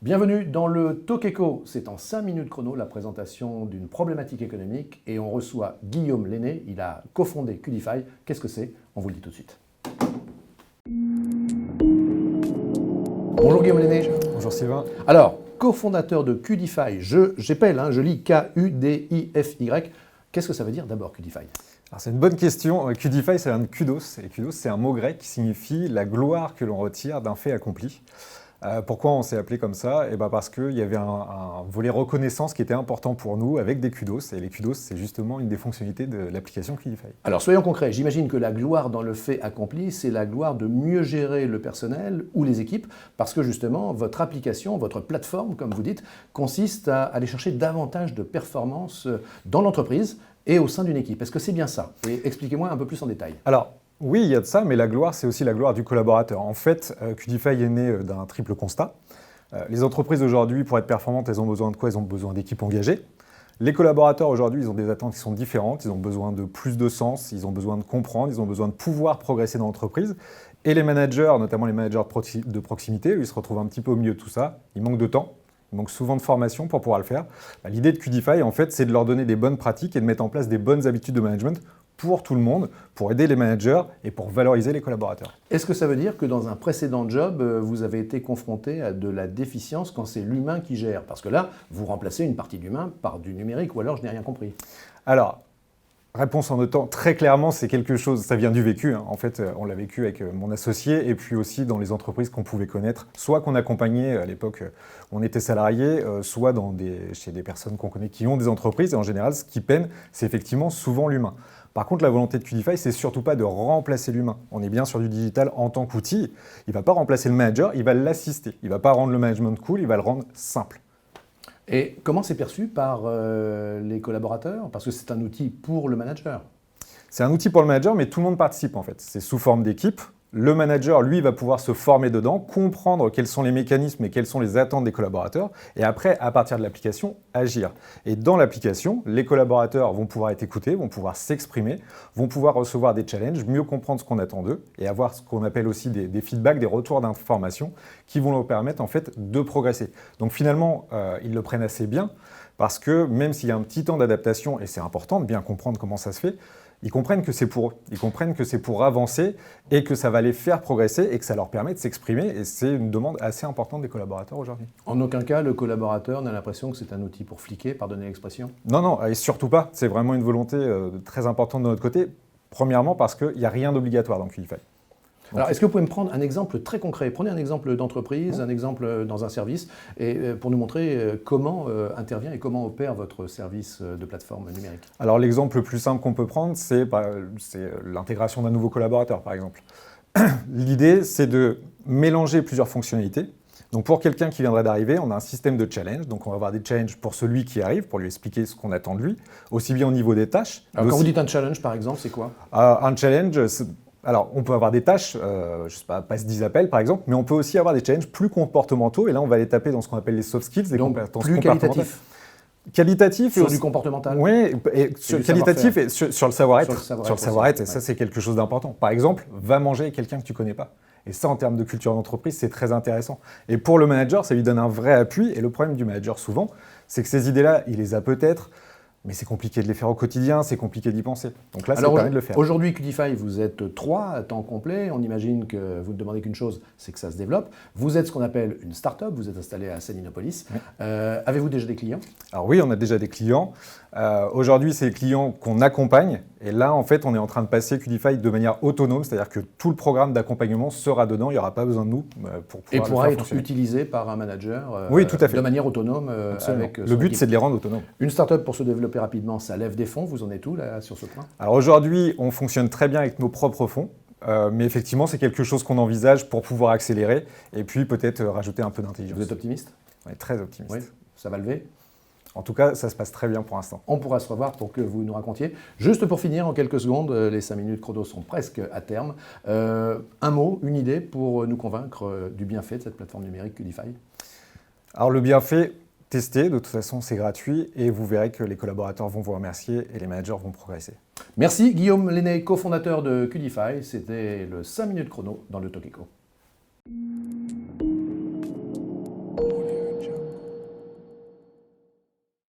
Bienvenue dans le Talk Echo. C'est en 5 minutes chrono la présentation d'une problématique économique et on reçoit Guillaume Lenné. Il a cofondé Qdify. Qu'est-ce que c'est? On vous le dit tout de suite. Bonjour Guillaume Lenné. Bonjour Sylvain. Alors, cofondateur de Qdify, j'appelle, je lis K-U-D-I-F-Y. Qu'est-ce que ça veut dire d'abord Qdify? Alors c'est une bonne question. Qdify, ça vient de kudos. Et kudos, c'est un mot grec qui signifie la gloire que l'on retire d'un fait accompli. Pourquoi on s'est appelé comme ça? Parce qu'il y avait un volet reconnaissance qui était important pour nous avec des kudos. Et les kudos, c'est justement une des fonctionnalités de l'application Qdify. Alors soyons concrets, j'imagine que la gloire dans le fait accompli, c'est la gloire de mieux gérer le personnel ou les équipes, parce que justement, votre application, votre plateforme, comme vous dites, consiste à aller chercher davantage de performance dans l'entreprise et au sein d'une équipe. Est-ce que c'est bien ça? Et expliquez-moi un peu plus en détail. Alors, oui, il y a de ça, mais la gloire, c'est aussi la gloire du collaborateur. En fait, Qdify est né d'un triple constat. Les entreprises aujourd'hui, pour être performantes, elles ont besoin de quoi? Elles ont besoin d'équipes engagées. Les collaborateurs aujourd'hui, ils ont des attentes qui sont différentes. Ils ont besoin de plus de sens, ils ont besoin de comprendre, ils ont besoin de pouvoir progresser dans l'entreprise. Et les managers, notamment les managers de proximité, ils se retrouvent un petit peu au milieu de tout ça. Ils manquent de temps. Il manque souvent de formation pour pouvoir le faire. L'idée de Qdify, en fait, c'est de leur donner des bonnes pratiques et de mettre en place des bonnes habitudes de management pour tout le monde, pour aider les managers et pour valoriser les collaborateurs. Est-ce que ça veut dire que dans un précédent job, vous avez été confronté à de la déficience quand c'est l'humain qui gère? Parce que là, vous remplacez une partie d'humain par du numérique, ou alors je n'ai rien compris. Alors, réponse en deux temps, très clairement, c'est quelque chose, ça vient du vécu. En fait, on l'a vécu avec mon associé et puis aussi dans les entreprises qu'on pouvait connaître, soit qu'on accompagnait à l'époque, on était salarié, soit chez des personnes qu'on connaît qui ont des entreprises. Et en général, ce qui peine, c'est effectivement souvent l'humain. Par contre, la volonté de Qdify, c'est surtout pas de remplacer l'humain. On est bien sur du digital en tant qu'outil. Il ne va pas remplacer le manager, il va l'assister. Il ne va pas rendre le management cool, il va le rendre simple. Et comment c'est perçu par les collaborateurs? Parce que c'est un outil pour le manager. C'est un outil pour le manager, mais tout le monde participe en fait. C'est sous forme d'équipe. Le manager, lui, va pouvoir se former dedans, comprendre quels sont les mécanismes et quelles sont les attentes des collaborateurs, et après, à partir de l'application, agir. Et dans l'application, les collaborateurs vont pouvoir être écoutés, vont pouvoir s'exprimer, vont pouvoir recevoir des challenges, mieux comprendre ce qu'on attend d'eux, et avoir ce qu'on appelle aussi des feedbacks, des retours d'informations qui vont leur permettre en fait de progresser. Donc finalement, ils le prennent assez bien, parce que même s'il y a un petit temps d'adaptation, et c'est important de bien comprendre comment ça se fait, ils comprennent que c'est pour eux, ils comprennent que c'est pour avancer et que ça va les faire progresser et que ça leur permet de s'exprimer. Et c'est une demande assez importante des collaborateurs aujourd'hui. En aucun cas, le collaborateur n'a l'impression que c'est un outil pour fliquer, pardonnez l'expression? Non, et surtout pas. C'est vraiment une volonté très importante de notre côté. Premièrement, parce qu'il n'y a rien d'obligatoire dans Qdify. Alors, est-ce que vous pouvez me prendre un exemple très concret? Prenez un exemple d'entreprise, un exemple dans un service, et pour nous montrer comment intervient et comment opère votre service de plateforme numérique. Alors, l'exemple le plus simple qu'on peut prendre, c'est l'intégration d'un nouveau collaborateur, par exemple. L'idée, c'est de mélanger plusieurs fonctionnalités. Donc, pour quelqu'un qui viendrait d'arriver, on a un système de challenge. Donc, on va avoir des challenges pour celui qui arrive, pour lui expliquer ce qu'on attend de lui, aussi bien au niveau des tâches. Alors, quand vous dites un challenge, par exemple, c'est quoi? Un challenge, alors, on peut avoir des tâches, je ne sais pas, passe 10 appels par exemple, mais on peut aussi avoir des challenges plus comportementaux, et là on va les taper dans ce qu'on appelle les soft skills, des compétences plus comportementales. Qualitatif sur du comportemental. Oui, qualitatif et sur le savoir-être. Sur le savoir-être, et ça ouais. c'est quelque chose d'important. Par exemple, va manger avec quelqu'un que tu ne connais pas. Et ça, en termes de culture d'entreprise, c'est très intéressant. Et pour le manager, ça lui donne un vrai appui, et le problème du manager souvent, c'est que ces idées-là, il les a peut-être, mais c'est compliqué de les faire au quotidien, c'est compliqué d'y penser. Donc là, ça permet de le faire. Aujourd'hui, Qdify, vous êtes 3 à temps complet. On imagine que vous ne demandez qu'une chose, c'est que ça se développe. Vous êtes ce qu'on appelle une start-up, vous êtes installé à Salinopolis. Oui. Avez-vous déjà des clients? Alors oui, on a déjà des clients. Aujourd'hui, c'est les clients qu'on accompagne. Et là, en fait, on est en train de passer Qdify de manière autonome, c'est-à-dire que tout le programme d'accompagnement sera dedans. Il n'y aura pas besoin de nous pour pouvoir et pourra être utilisé par un manager oui, tout à fait. de manière autonome. Avec le but, c'est de les rendre autonomes. Une start-up pour se développer rapidement, ça lève des fonds. Vous en êtes où là, sur ce point? Alors aujourd'hui, on fonctionne très bien avec nos propres fonds. Mais effectivement, c'est quelque chose qu'on envisage pour pouvoir accélérer et puis peut-être rajouter un peu d'intelligence. Vous êtes optimiste? Oui, très optimiste. Oui, ça va lever? En tout cas, ça se passe très bien pour l'instant. On pourra se revoir pour que vous nous racontiez. Juste pour finir, en quelques secondes, les 5 minutes chrono sont presque à terme. Un mot, une idée pour nous convaincre du bienfait de cette plateforme numérique Qdify? Alors le bienfait, testez, de toute façon c'est gratuit et vous verrez que les collaborateurs vont vous remercier et les managers vont progresser. Merci Guillaume Lenné, cofondateur de Qdify. C'était le 5 minutes chrono dans le Talk Echo.